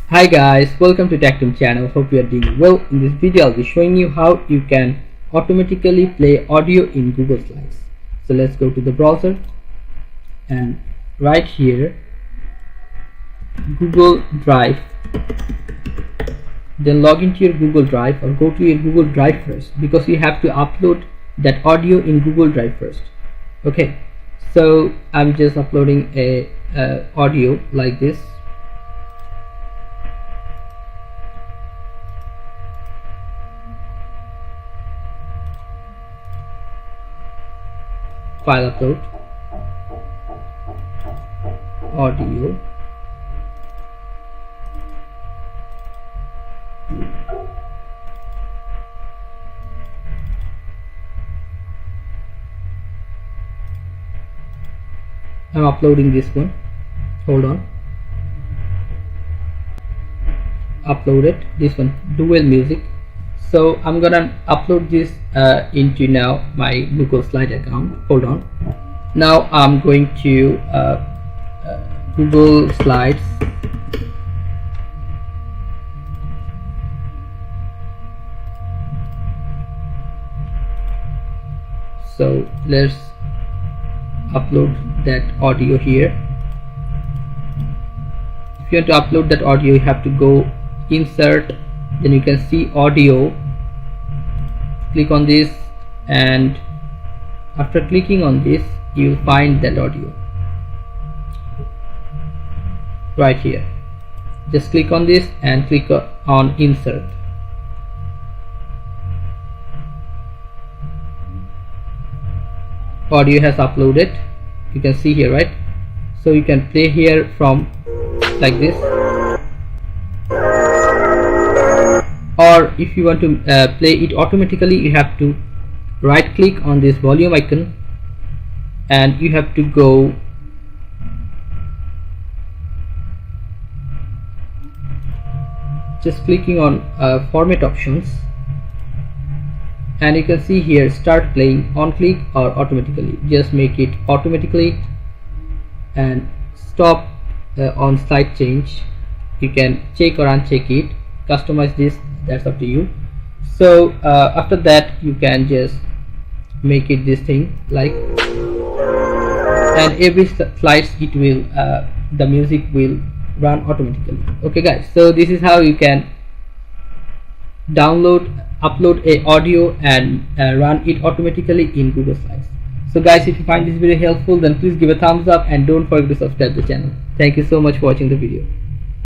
Hi guys, welcome to Tech channel. Hope you are doing well. In this video I'll be showing you how you can automatically play audio in Google Slides. So let's go to the browser and right here Google Drive, then log into your Google Drive or go to your Google Drive first, because you have to upload that audio in Google Drive first. Okay, so I'm just uploading a audio like this. File upload, audio, I'm uploading this one. Hold on. Uploaded this one, dual music. So I'm gonna upload this into now my Google Slide account. Hold on. Now I'm going to Google Slides. So let's upload that audio here. If you want to upload that audio, you have to go insert, then you can see audio, click on this, and after clicking on this you will find that audio right here. Just click on this and click on insert. Audio has uploaded, you can see here, right? So you can play here from like this, or if you want to play it automatically, you have to right click on this volume icon and you have to go just clicking on format options, and you can see here start playing, on click or automatically. Just make it automatically and stop on slide change. You can check or uncheck it, customize this, that's up to you. So after that you can just make it this thing like, and every slides it will the music will run automatically. Okay guys, so this is how you can upload a audio and run it automatically in Google Slides. So guys, if you find this video helpful, then please give a thumbs up and don't forget to subscribe to the channel. Thank you so much for watching the video.